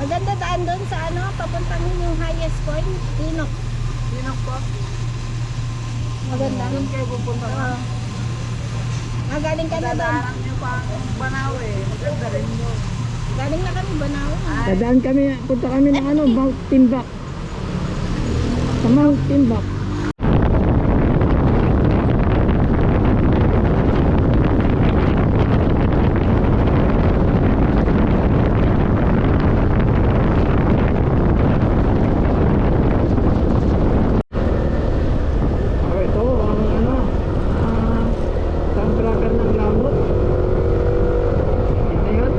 Maganda daan doon sa ano, papuntang yung highest point, Tinok. Tinok po. Maganda. Doon kayo pupunta na. Galing ka na doon. Dadaanan niyo pa ang Banaw eh. Maganda rin doon. Galing na kami, Banaw. Dadaan kami, punta kami ng ano, Mount Timbak. Sa Mount Timbak. Ito ang ano, tangrakan ng lamot. Ito yun.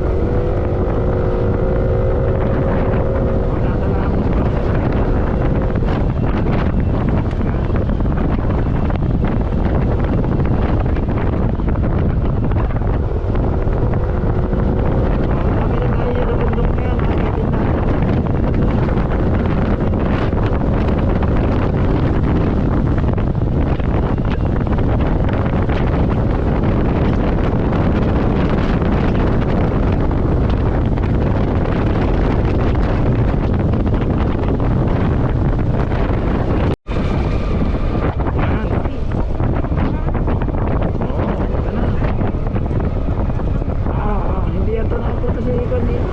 Hindi ito nakapunta si Ikon dito.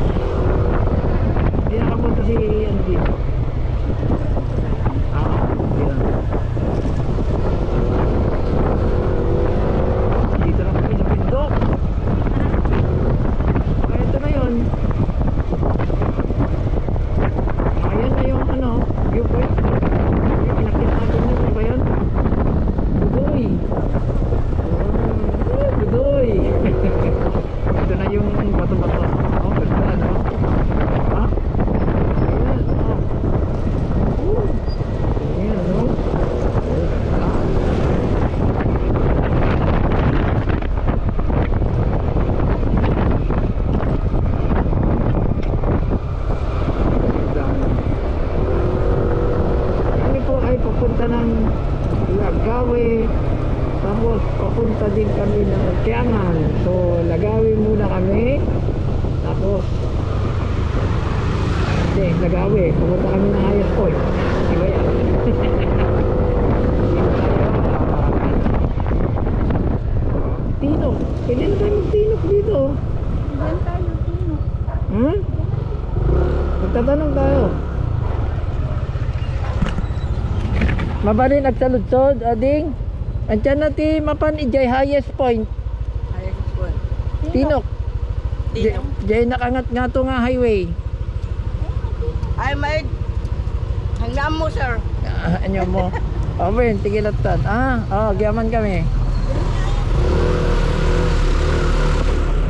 Hindi nakapunta si Ian dito. Yun. Dito na kami sa Pindok. Ito na yun. Ayan na yung ano, viewpoint. Yung pinakita natin yun, ano ba yun? Budoy. Budoy. Ito na yung bato-bato. Oh, ganda ano? Ha? Ayan, oh. Ayan, ano? Kami po ay papunta ng Lagawe. Tapos papunta din kami ng Tiangan. So Lagawe muna kami. Tapos hindi, Lagawe. Papunta kami ng highest point. Diba yan? Tinok. Pwede na tayo mag-tinok dito. Diyan tayo, Tinok. Hmm? Magtatanong tayo. Mabalin nagsaludsod, ading. Andiyan na ti mapan ijay highest point. Ayos po. Tinok. Tinok. Jay nakangat nga to nga highway. Ay, may hanggang mo, sir. Anyo mo. Oben, tigilatan. Giyaman kami.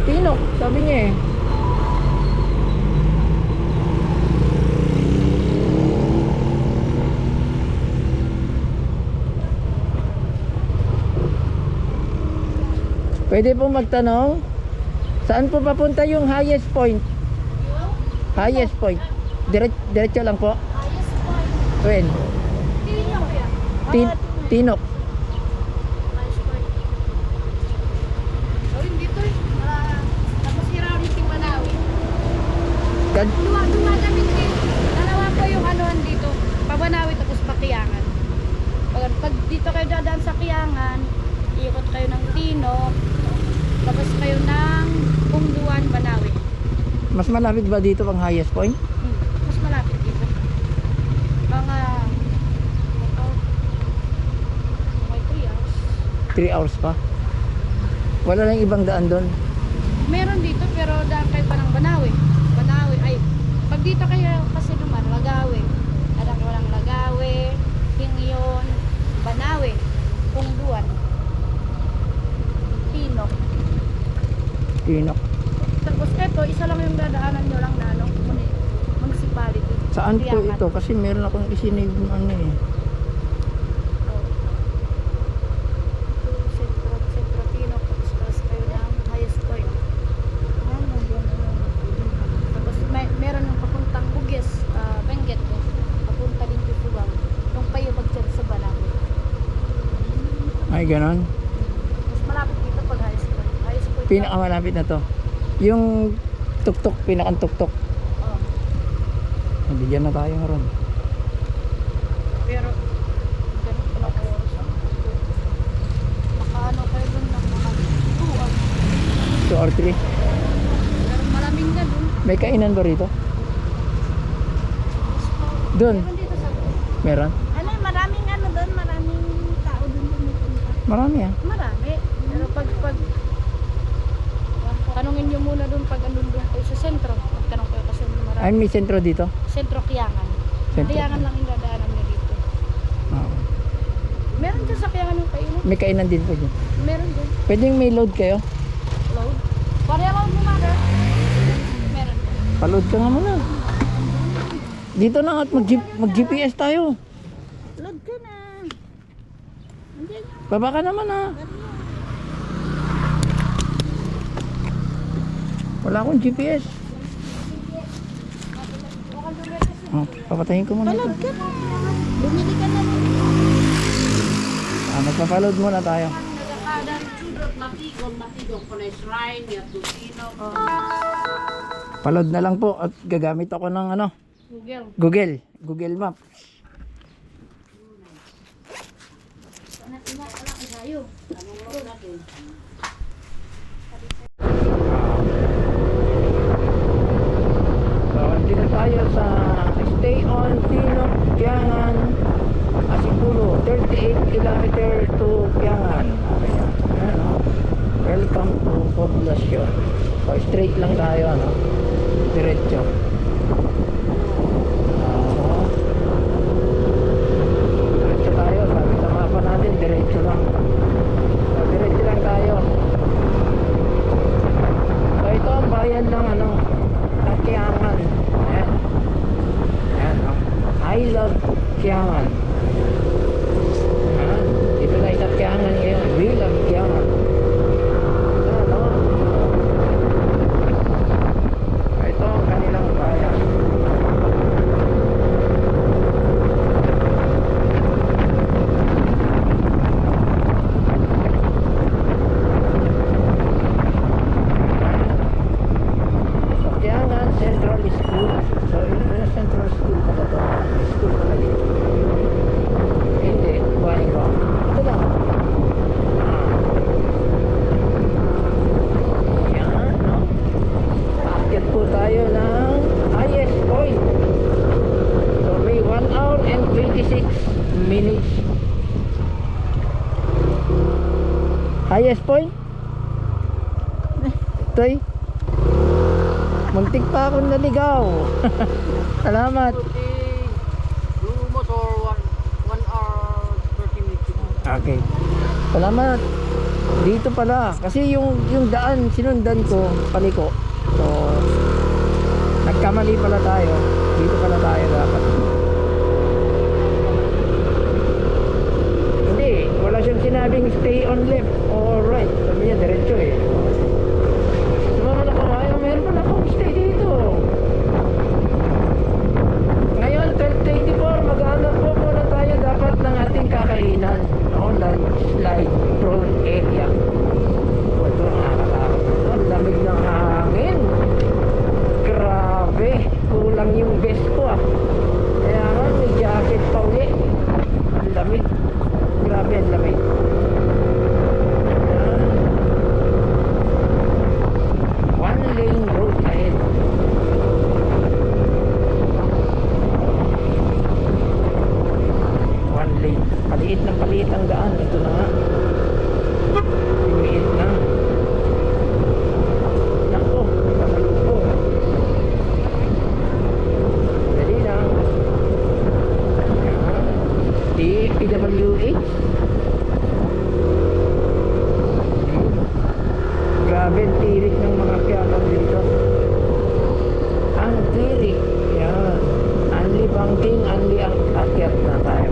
Tinok, sabi niya eh. Pwede po magtanong, saan po papunta yung highest point? Highest point. Diretso lang po. Highest point. When? Tinok yan. Tinok. Highest point. Oh, hindi to eh. Tapos iraw ni Timanawi. Gan- Dumadami din. Dalawa po yung anuhan dito. Pabanawi tapos Pakiangan. Pag dito kayo dadaan sa Kiangan, ikot kayo ng Tinok, tapos kayo ng Pungduan, Banawi. Mas malapit ba dito ang highest point? Mas malapit dito. Mga 3 hours. 3 hours pa. Wala lang ibang daan doon. Meron dito pero daan kayo pa ng Banawi. Banawi ay pag dito kayo kasi duman Lagawe. Ada walang Lagawe, Hingyon, Banawi, Pungduan, Tinok. Tinok. Tapos eto, isa lang yung dadaanan nyo lang na ano, municipality. Saan po Tiyangan. ito? Kasi meron akong isinave ng ano eh. Sentro Tinok, tapos kayo ng highest point. Tapos meron yung papuntang Bugis, Benguet, papunta din dito Tugaw. Yung payabag dyan sa Banawi. Ay, ganon. Mas malapit dito pag highest point. Highest point. Pinakamalapit na to. Yung tuktok, pinakang tuktok. Oh. Bigyan na tayo ron. Pero, ganun pala ko sa makaano kayo dun ng mga 2 2 or 3. Pero malaming na dun. May kainan ba rito? Doon. Meron dito sa Meron? ano, maraming ano doon, maraming tao doon pumupunta. Marami ah. Marami. Pero pag tanungin nyo muna doon pag andun doon kayo sa sentro. Magtanong kayo kasi marami. Ay, may sentro dito? Sentro Kiangan. Sentro. Kiangan lang yung dadaanan nyo dito. Oo. Meron dyan sa Kiangan yung kainan. May kainan din po dyan. Meron dyan. Pwedeng may load kayo? Load. Pareha load mo, mother. Meron. Paload ka nga muna. Dito na at mag-GPS tayo. Load ka na. Hindi. Baba ka naman ah. Wala akong GPS. Oh, papatayin ko muna ito. Load ka na. Bumili ka na rin. Magpapaload muna tayo. Paload na lang po at gagamit ako ng ano, Google. Google Map. So, dito tayo sa Stay on Tino, Kiangan, Asipulo, 38 kilometer to Kiangan. Ayan, oh. Welcome to Poblacion. So, straight lang tayo, ano? Diretso. Diretso tayo, sabi sa mapa natin, diretso lang. So, diretso lang tayo. So, ito ang bayan ng ano, Kiangan. Ayan. Ayan, oh. I love Kiangan. Ayan. Dito na sa Kiangan ngayon. We love Kiangan. Ayan, oh. Ito ang kanilang bayan. Kiangan Central School. So, ito na Central School pa ba ito? School pa kayo? Hindi, buhay ko. Ito lang. Yan, no? Paakyat po tayo ng highest point. So, may 1 hour and 26 minutes. Highest point? Ito'y muntik pa akong naligaw. Salamat. Blue motor, 1 hour, 30 minutes. Okay. Salamat. Dito pala. Kasi yung daan, sinundan ko, paliko. So, nagkamali pala tayo. Dito pala tayo dapat. Hindi. Wala siyang sinabing stay on left or right. Sabi niya, diretso eh. Sumama na kayo. Meron pala akong stay dito. Ngayon, 12:24, mag-aanap po muna tayo dapat ng ating kakainan. No? Landslide prone area. O, ito nakakatakot. Ang lamig ng hangin. Grabe. Kulang yung vest ko ah. Kaya nga, may jacket pa uli. Ang lamig. Grabe ang lamig. Ayan. One lane road ahead. One lane. Paliit ang daan. Ito na nga. Limiit na. Nako, pasalubong. Dali lang. Ayan. DPWH. Grabe ang tirik ng mga Kiangan dito. Ang tirik. Yan. Anli banking, anli ang akyat na tayo.